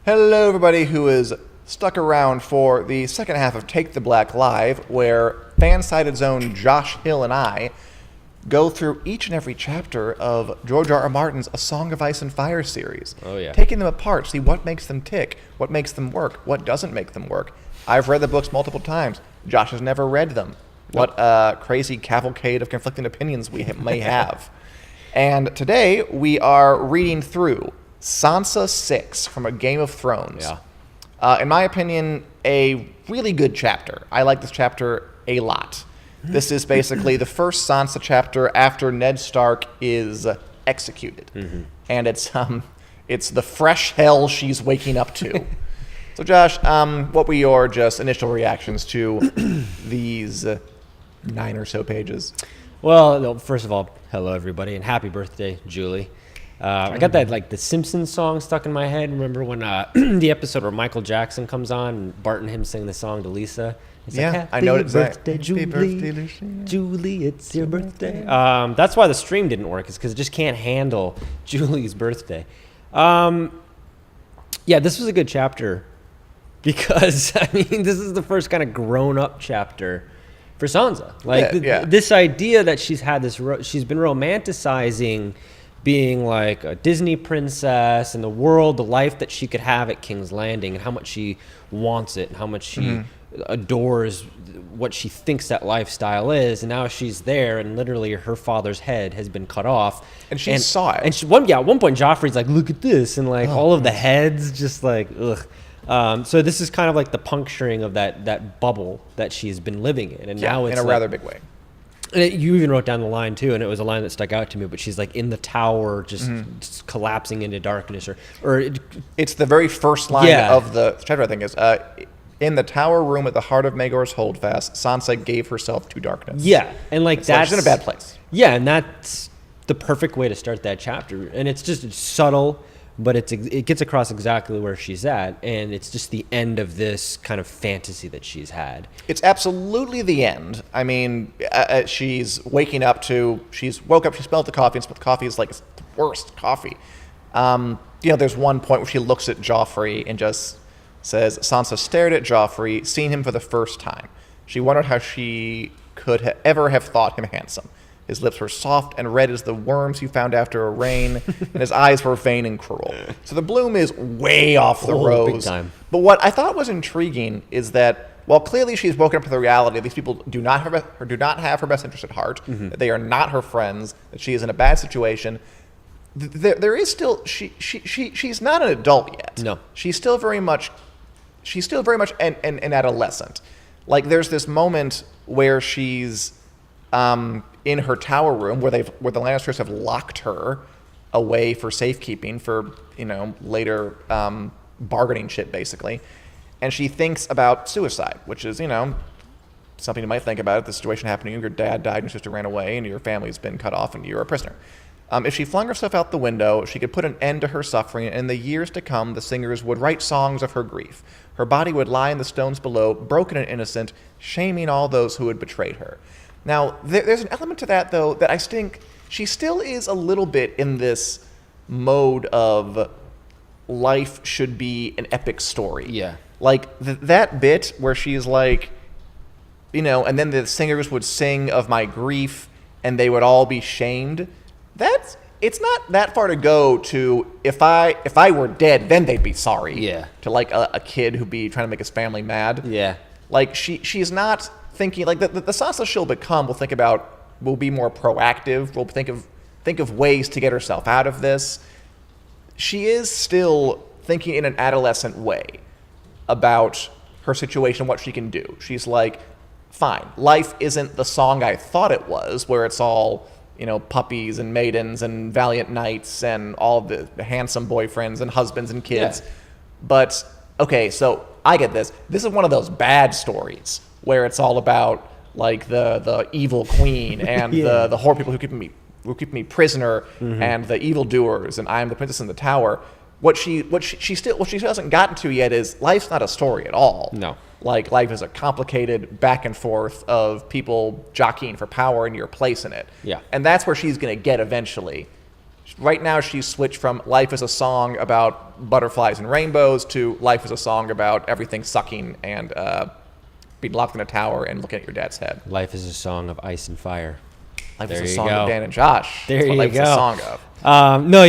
Hello, everybody who is stuck around for the second half of Take the Black Live, where fan-sided zone Josh Hill and I go through each and every chapter of George R. R. Martin's A Song of Ice and Fire series. Oh, yeah. Taking them apart, see what makes them tick, what makes them work, what doesn't make them work. I've read the books multiple times. Josh has never read them. What a crazy cavalcade of conflicting opinions we may have. And today we are reading through Sansa VI from A Game of Thrones. Yeah. In my opinion, a really good chapter. I like this chapter a lot. This is basically the first Sansa chapter after Ned Stark is executed. Mm-hmm. And it's the fresh hell she's waking up to. So Josh, what were your just initial reactions to these 9 or so pages? Well, no, first of all, hello everybody, and happy birthday, Julie. I got that the Simpsons song stuck in my head. Remember when the episode where Michael Jackson comes on and Bart and him sing the song to Lisa? It's yeah, I know it's birthday, Julie. Happy birthday, Lucia. Julie, it's your birthday. That's why the stream didn't work. It's because it just can't handle Julie's birthday. Yeah, this was a good chapter because this is the first kind of grown-up chapter for Sansa. This idea that she's had she's been romanticizing being like a Disney princess and the world, the life that she could have at King's Landing, and how much she wants it and how much she adores what she thinks that lifestyle is. And now she's there, and literally her father's head has been cut off. And she saw it. And at one point, Joffrey's like, "Look at this," and all of the heads just ugh. So this is kind of like the puncturing of that bubble that she's been living in, and now it's in a rather big way. And you even wrote down the line too, and it was a line that stuck out to me. But she's like in the tower, just collapsing into darkness, it's the very first line of the chapter. I think is in the tower room at the heart of Maegor's Holdfast, Sansa gave herself to darkness. Yeah, and that's she's in a bad place. Yeah, and that's the perfect way to start that chapter. And it's subtle, but it gets across exactly where she's at, and it's just the end of this kind of fantasy that she's had. It's absolutely the end. I mean, she's waking up she's woke up, she smelled the coffee, and the coffee is like the worst coffee. There's one point where she looks at Joffrey and just says, Sansa stared at Joffrey, seeing him for the first time. She wondered how she could ever have thought him handsome. His lips were soft and red as the worms you found after a rain, and his eyes were vain and cruel. So the bloom is way off the rose. Big time. But what I thought was intriguing is that while clearly she's woken up to the reality that these people do not have her best interest at heart, that they are not her friends, that she is in a bad situation, there is still she's not an adult yet. No, she's still very much an adolescent. Like there's this moment where she's in her tower room where the Lannisters have locked her away for safekeeping for later bargaining shit basically, and she thinks about suicide, which is something you might think about if the situation happened to you. Your dad died and your sister ran away and your family's been cut off and you're a prisoner. If she flung herself out the window, she could put an end to her suffering, and in the years to come, the singers would write songs of her grief. Her body would lie in the stones below, broken and innocent, shaming all those who had betrayed her. Now, there's an element to that, though, that I think she still is a little bit in this mode of life should be an epic story. Yeah. Like, that bit where she's like, and then the singers would sing of my grief, and they would all be shamed. It's not that far to go to if I were dead, then they'd be sorry. Yeah. To like a kid who'd be trying to make his family mad. Yeah. Like she's not thinking like the Sansa she'll become will be more proactive. Will think of ways to get herself out of this. She is still thinking in an adolescent way about her situation, what she can do. She's like, fine, life isn't the song I thought it was, where it's all puppies and maidens and valiant knights and all the handsome boyfriends and husbands and kids. Yeah. But, okay, so I get this. This is one of those bad stories where it's all about, like, the evil queen and the horrible people who keep me prisoner and the evildoers and I am the princess in the tower. What she hasn't gotten to yet is life's not a story at all. No. Like, life is a complicated back and forth of people jockeying for power and your place in it. Yeah. And that's where she's going to get eventually. Right now, she's switched from life is a song about butterflies and rainbows to life is a song about everything sucking and being locked in a tower and looking at your dad's head. Life is a song of ice and fire. Life There is a you song go. of Dan and Josh. There That's what you life go. is a song of. No,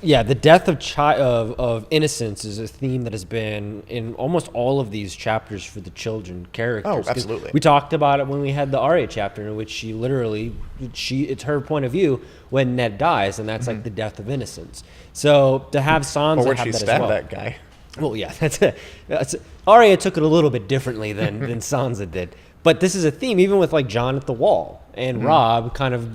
yeah, the death of innocence is a theme that has been in almost all of these chapters for the children characters. Oh, 'Cause absolutely. We talked about it when we had the Arya chapter, in which it's her point of view when Ned dies, and that's like the death of innocence. So to have Sansa Or where'd have she that as stab well. that guy? Well, yeah, Arya took it a little bit differently than Sansa did. But this is a theme, even with like Jon at the Wall and Robb kind of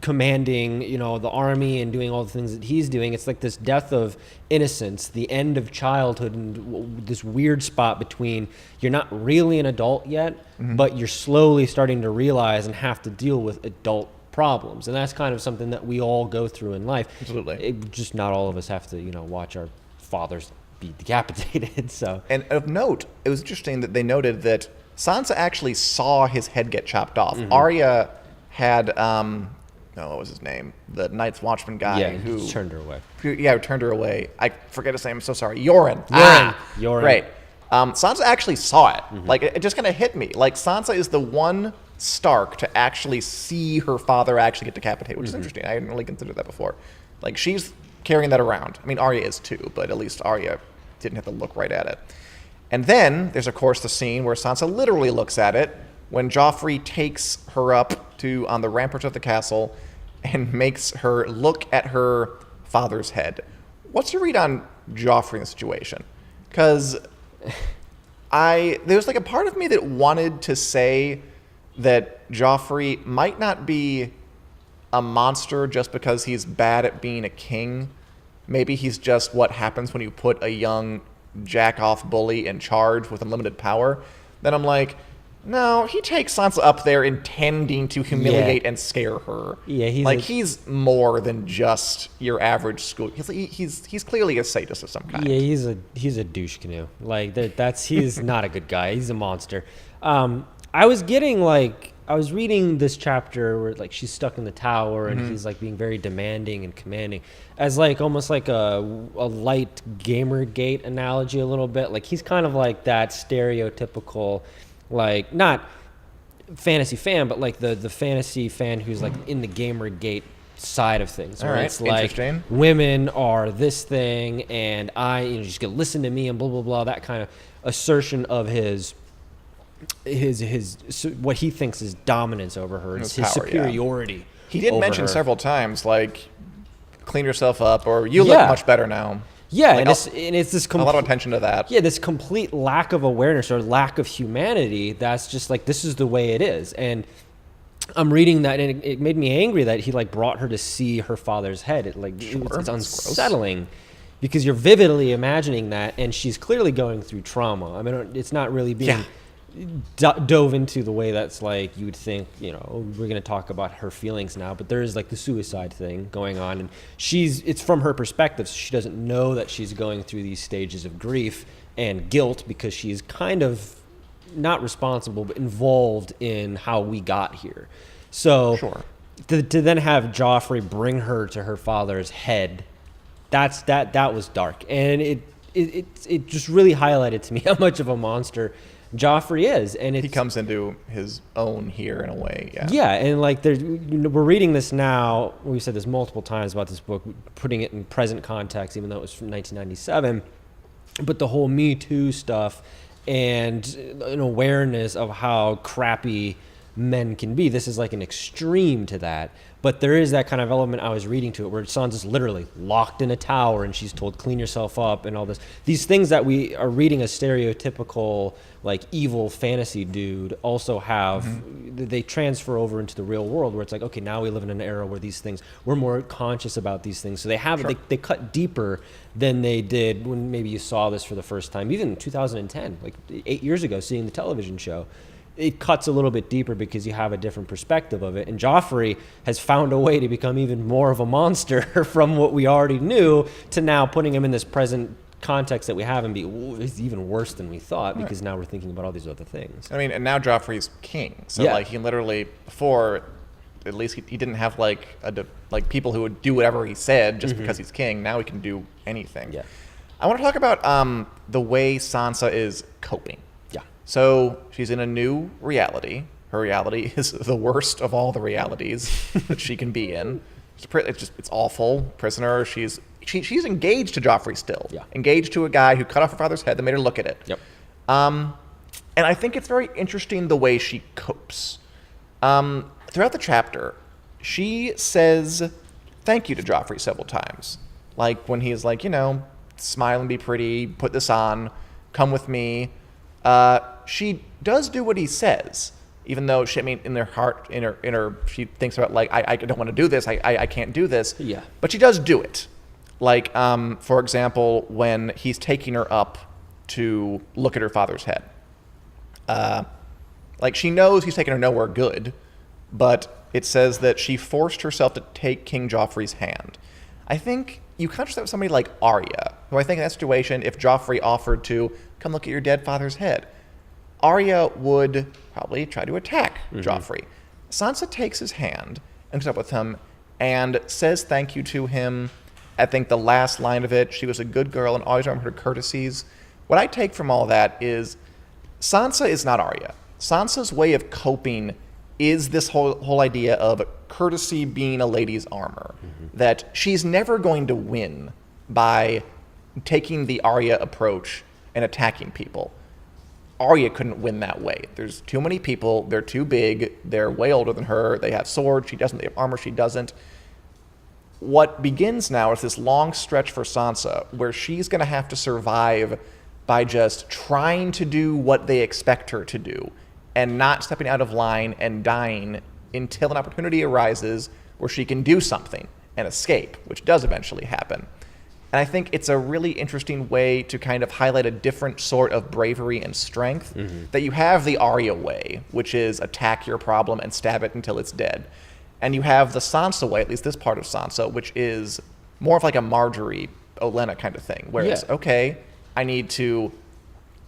commanding, the army and doing all the things that he's doing. It's like this death of innocence, the end of childhood, and this weird spot between you're not really an adult yet, but you're slowly starting to realize and have to deal with adult problems. And that's kind of something that we all go through in life. Absolutely. Just not all of us have to, watch our fathers be decapitated. So. And of note, it was interesting that they noted that Sansa actually saw his head get chopped off. Arya had, what was his name? The Night's Watchman guy who just turned her away. who turned her away. I forget his name. I'm so sorry. Yoren. Yoren. Great. Sansa actually saw it. Like, it just kind of hit me. Like, Sansa is the one Stark to actually see her father actually get decapitated, which is interesting. I hadn't really considered that before. Like, she's carrying that around. I mean, Arya is too, but at least Arya didn't have to look right at it. And then there's, of course, the scene where Sansa literally looks at it when Joffrey takes her up on the ramparts of the castle and makes her look at her father's head. What's your read on Joffrey in the situation? Because there was like a part of me that wanted to say that Joffrey might not be a monster just because he's bad at being a king. Maybe he's just what happens when you put a young jack-off bully in charge with unlimited power. Then I'm like, no, he takes Sansa up there intending to humiliate and scare her. Yeah, he's more than just your average school. He's clearly a sadist of some kind. Yeah, he's a douche canoe. Like he's not a good guy. He's a monster. I was reading this chapter where like she's stuck in the tower and he's like being very demanding and commanding, as like almost like a light Gamergate analogy a little bit. Like he's kind of like that stereotypical, like not fantasy fan, but like the fantasy fan who's like in the Gamergate side of things. Where it's like women are this thing and you just gonna listen to me and blah blah blah. That kind of assertion of his what he thinks is dominance over her, his power, superiority. He did mention several times like clean yourself up or you look much better now. Yeah, like, and it's this a lot of attention to that. Yeah, this complete lack of awareness or lack of humanity. That's just like this is the way it is. And I'm reading that, and it made me angry that he like brought her to see her father's head. It's unsettling. Because you're vividly imagining that, and she's clearly going through trauma. I mean, it's not really being dove into the way that's like you would think, we're going to talk about her feelings now, but there is like the suicide thing going on, and it's from her perspective, so she doesn't know that she's going through these stages of grief and guilt because she's kind of not responsible, but involved in how we got here. So to then have Joffrey bring her to her father's head, that was dark, and it just really highlighted to me how much of a monster Joffrey is, and he comes into his own here in a way. And like we're reading this now. We've said this multiple times about this book, putting it in present context, even though it was from 1997. But the whole Me Too stuff and an awareness of how crappy men can be. This is like an extreme to that. But there is that kind of element I was reading to it where Sansa's literally locked in a tower and she's told, clean yourself up and all this. These things that we are reading as stereotypical, like evil fantasy dude also have, they transfer over into the real world where it's like, okay, now we live in an era where these things, we're more conscious about these things. So they cut deeper than they did when maybe you saw this for the first time, even in 2010, like 8 years ago, seeing the television show. It cuts a little bit deeper because you have a different perspective of it. And Joffrey has found a way to become even more of a monster from what we already knew to now putting him in this present context that we have and he's even worse than we thought because now we're thinking about all these other things. I mean, and now Joffrey's king. So like he literally, before, at least he didn't have like people who would do whatever he said just because he's king. Now he can do anything. Yeah. I want to talk about the way Sansa is coping. Yeah. So she's in a new reality. Her reality is the worst of all the realities that she can be in. It's awful. Prisoner. She's engaged to Joffrey still. Yeah. Engaged to a guy who cut off her father's head that made her look at it. Yep. And I think it's very interesting the way she copes. Throughout the chapter, she says thank you to Joffrey several times. Like when he's like, smile and be pretty, put this on, come with me. She does do what he says, even though in her heart, she thinks about like, I don't want to do this. I can't do this. Yeah. But she does do it. Like, for example, when he's taking her up to look at her father's head. Like she knows he's taking her nowhere good, but it says that she forced herself to take King Joffrey's hand. I think you contrast that with somebody like Arya, who I think in that situation, if Joffrey offered to come look at your dead father's head, Arya would probably try to attack Joffrey. Sansa takes his hand and goes up with him and says thank you to him. I think the last line of it, she was a good girl and always remembered her courtesies. What I take from all that is Sansa is not Arya. Sansa's way of coping is this whole idea of courtesy being a lady's armor. That she's never going to win by taking the Arya approach and attacking people. Arya couldn't win that way. There's too many people. They're too big. They're way older than her. They have swords. She doesn't. They have armor. She doesn't. What begins now is this long stretch for Sansa where she's going to have to survive by just trying to do what they expect her to do and not stepping out of line and dying until an opportunity arises where she can do something and escape, which does eventually happen. And I think it's a really interesting way to kind of highlight a different sort of bravery and strength, that you have the Arya way, which is attack your problem and stab it until it's dead. And you have the Sansa way, at least this part of Sansa, which is more of like a Marjorie Olenna kind of thing, where it's, okay, I need to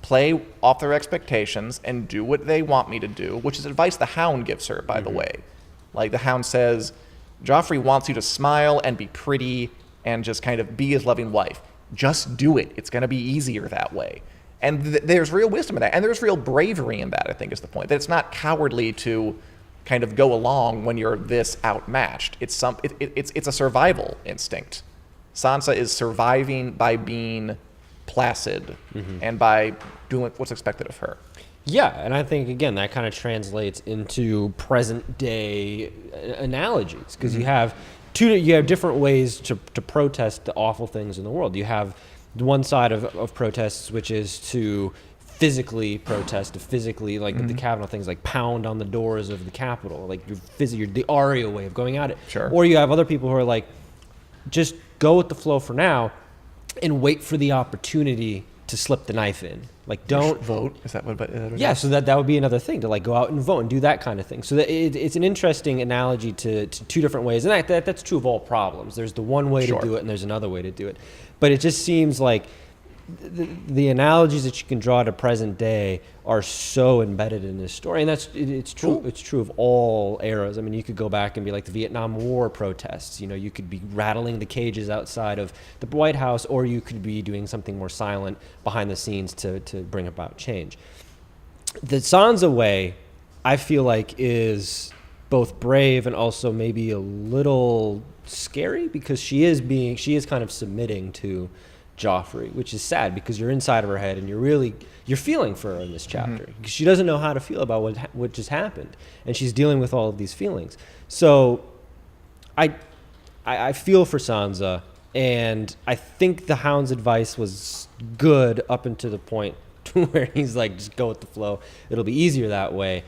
play off their expectations and do what they want me to do, which is advice the Hound gives her, by the way. Like the Hound says, Joffrey wants you to smile and be pretty and just kind of be his loving wife. Just do it. It's going to be easier that way. And there's real wisdom in that. And there's real bravery in that, I think, is the point. That it's not cowardly to kind of go along when you're this outmatched. It's a survival instinct. Sansa is surviving by being placid and by doing what's expected of her. Yeah, and I think, again, that kind of translates into present-day analogies, because you have different ways to protest the awful things in the world. You have the one side of protests, which is to physically protest, to physically, like the Kavanaugh things, like pound on the doors of the Capitol, like you're the Arya way of going at it. Sure. Or you have other people who are like, just go with the flow for now and wait for the opportunity to slip the knife in. Like, don't vote. Is that what it yeah, is? so that would be another thing, to like go out and vote and do that kind of thing. So that it's an interesting analogy to two different ways. And that's true of all problems. There's the one way to do it and there's another way to do it. But it just seems like the analogies that you can draw to present day are so embedded in this story. And it's true. Cool. It's true of all eras. I mean, you could go back and be like the Vietnam War protests. You could be rattling the cages outside of the White House, or you could be doing something more silent behind the scenes to bring about change. The Sansa way, I feel like, is both brave and also maybe a little scary, because she is kind of submitting to Joffrey, which is sad, because you're inside of her head and you're feeling for her in this chapter, because she doesn't know how to feel about what just happened, and she's dealing with all of these feelings. So I feel for Sansa, and I think the Hound's advice was good up until the point where he's like, just go with the flow, it'll be easier that way.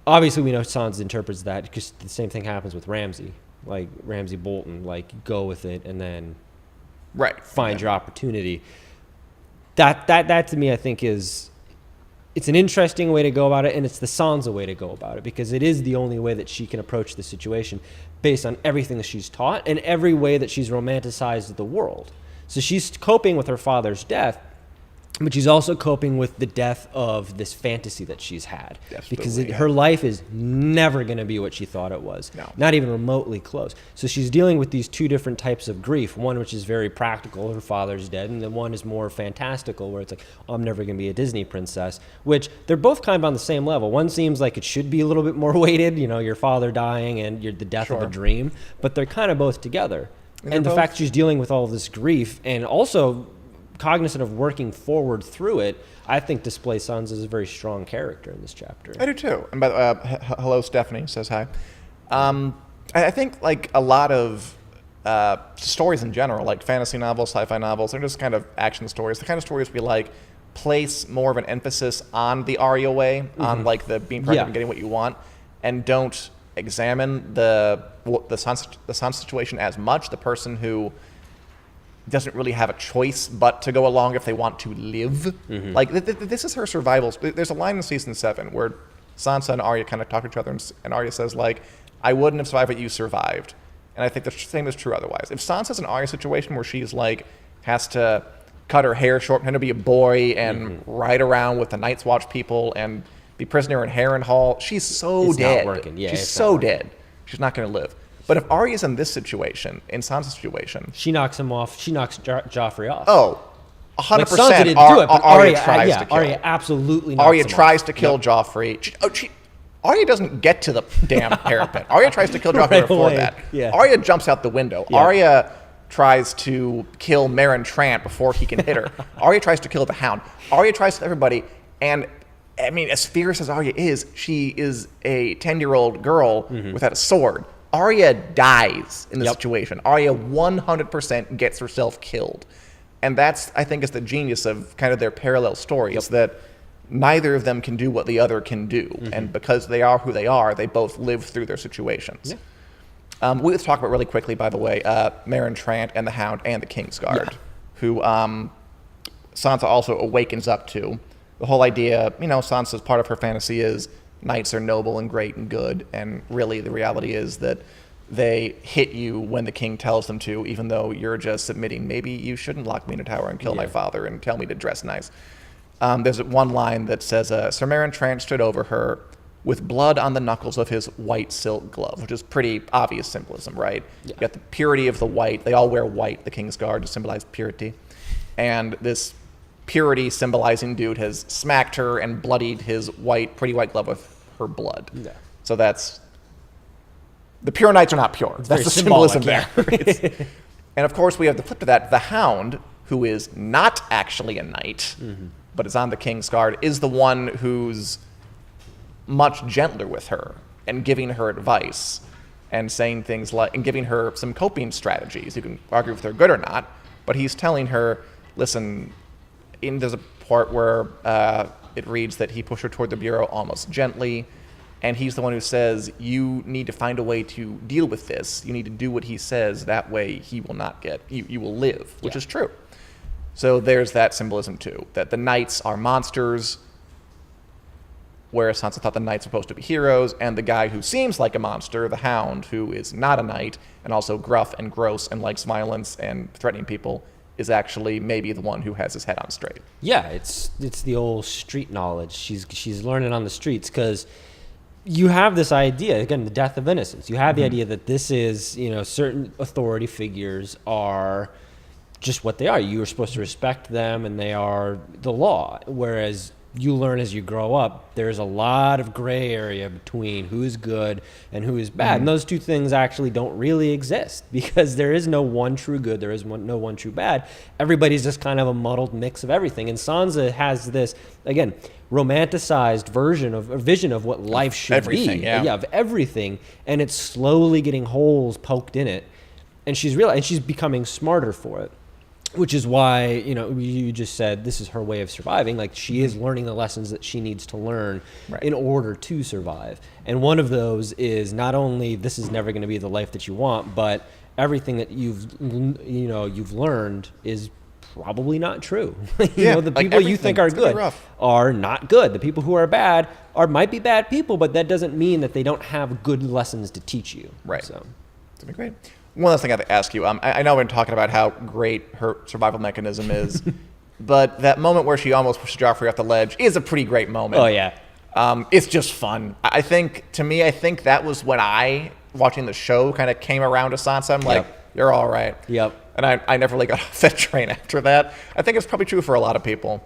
Obviously we know Sansa interprets that, because the same thing happens with Ramsay Bolton, like, go with it and then find your opportunity. That to me, I think, it's an interesting way to go about it, and it's the Sansa way to go about it, because it is the only way that she can approach the situation based on everything that she's taught and every way that she's romanticized the world. So she's coping with her father's death But she's also coping with the death of this fantasy that she's had. Because her life is never going to be what she thought it was. No. Not even remotely close. So she's dealing with these two different types of grief. One which is very practical, her father's dead, and then one is more fantastical, where it's like, oh, I'm never going to be a Disney princess, which they're both kind of on the same level. One seems like it should be a little bit more weighted, your father dying and the death of a dream, but they're kind of both together. And the fact she's dealing with all of this grief and also cognizant of working forward through it, I think displays Sansa as a very strong character in this chapter. I do too. And by the way, hello, Stephanie says hi. I think like a lot of stories in general, like fantasy novels, sci-fi novels, they're just kind of action stories. The kind of stories we like place more of an emphasis on the Arya way, on like the being pregnant and getting what you want, and don't examine the Sansa situation as much. The person who doesn't really have a choice but to go along if they want to live. Like, this is her survival. There's a line in season 7 where Sansa and Arya kind of talk to each other, and Arya says, like, I wouldn't have survived, but you survived. And I think the same is true otherwise. If Sansa's an Arya situation where she's, like, has to cut her hair short, pretend to be a boy, and ride around with the Night's Watch people, and be prisoner in Harrenhal, she's so dead. Not working. Yeah, she's so dead. She's not going to live. But if Arya's in this situation, in Sansa's situation, she knocks him off. She knocks Joffrey off. Oh, 100%. Like Sansa didn't do it, but Arya tries to kill. Arya absolutely knocks Arya him tries off. to kill Joffrey. Arya doesn't get to the damn parapet. Arya tries to kill Joffrey Right before away. that. Yeah. Arya jumps out the window. Yeah. Arya tries to kill Meryn Trant before he can hit her. Arya tries to kill the Hound. Arya tries to everybody. And, I mean, as fierce as Arya is, she is a 10-year-old girl without a sword. Arya dies in this situation. Arya 100% gets herself killed. And that's, I think, is the genius of kind of their parallel stories, that neither of them can do what the other can do. And because they are who they are, they both live through their situations. Let's talk about really quickly, by the way, Meryn Trant and the Hound and the Kingsguard, who Sansa also awakens up to. The whole idea, Sansa's part of her fantasy is knights are noble and great and good, and really the reality is that they hit you when the king tells them to, even though you're just submitting. Maybe you shouldn't lock me in a tower and kill my father and tell me to dress nice. There's one line that says, Sir Meryn Trant stood over her with blood on the knuckles of his white silk glove, which is pretty obvious symbolism, right? You got the purity of the white. They all wear white, the Kingsguard, to symbolize purity. And this purity symbolizing dude has smacked her and bloodied his pretty white glove with her blood. So that's, the pure knights are not pure. That's the symbolism there. And of course we have the flip to that. The Hound, who is not actually a knight, but is on the Kingsguard, is the one who's much gentler with her and giving her advice and saying things like, and giving her some coping strategies. You can argue if they're good or not, but he's telling her, listen, there's a part where it reads that he pushed her toward the bureau almost gently, and he's the one who says, you need to find a way to deal with this. You need to do what he says. That way he will not get, you will live, which is true. So there's that symbolism too, that the knights are monsters, whereas Sansa thought the knights were supposed to be heroes, and the guy who seems like a monster, the Hound, who is not a knight, and also gruff and gross and likes violence and threatening people, is actually maybe the one who has his head on straight. Yeah, it's the old street knowledge. She's learning on the streets, because you have this idea, again, the death of innocence. You have the idea that this is, certain authority figures are just what they are. You are supposed to respect them, and they are the law. Whereas you learn as you grow up, there's a lot of gray area between who is good and who is bad. And those two things actually don't really exist, because there is no one true good, there is no one true bad. Everybody's just kind of a muddled mix of everything. And Sansa has this, again, romanticized vision of what life should be. Of everything. And it's slowly getting holes poked in it. And she's becoming smarter for it. Which is why, you just said this is her way of surviving. Like, she is learning the lessons that she needs to learn in order to survive. And one of those is not only this is never going to be the life that you want, but everything that you've learned is probably not true. The people you think are good are not good. The people who are bad might be bad people, but that doesn't mean that they don't have good lessons to teach you. Right. So It's been great. One last thing I have to ask you. I know we've been talking about how great her survival mechanism is. but that moment where she almost pushes Joffrey off the ledge is a pretty great moment. Oh, yeah. It's just fun. I think that was when I, watching the show, kind of came around to Sansa. I'm like, you're all right. Yep. And I never really got off that train after that. I think it's probably true for a lot of people.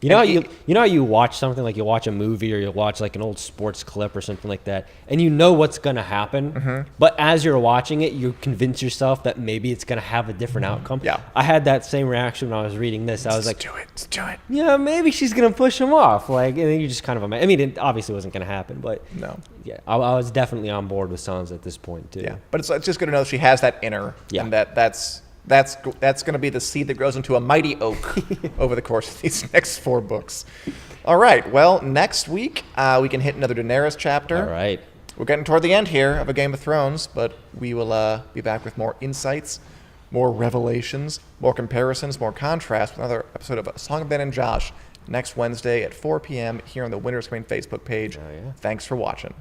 You know how you watch something, like you watch a movie or you watch like an old sports clip or something like that, and you know what's going to happen, but as you're watching it, you convince yourself that maybe it's going to have a different outcome. Yeah. I had that same reaction when I was reading this. I was like, Let's do it. yeah, maybe she's going to push him off. Like, and then you just kind of, I mean, it obviously wasn't going to happen, but No. yeah, I was definitely on board with Sansa at this point too. Yeah, but it's just good to know she has that inner, and that's going to be the seed that grows into a mighty oak over the course of these next 4 books. All right, well, next week we can hit another Daenerys chapter. All right. We're getting toward the end here of A Game of Thrones, but we will be back with more insights, more revelations, more comparisons, more contrast with another episode of A Song of Ben and Josh next Wednesday at 4 p.m. here on the Winter's Coming Facebook page. Oh, yeah. Thanks for watching.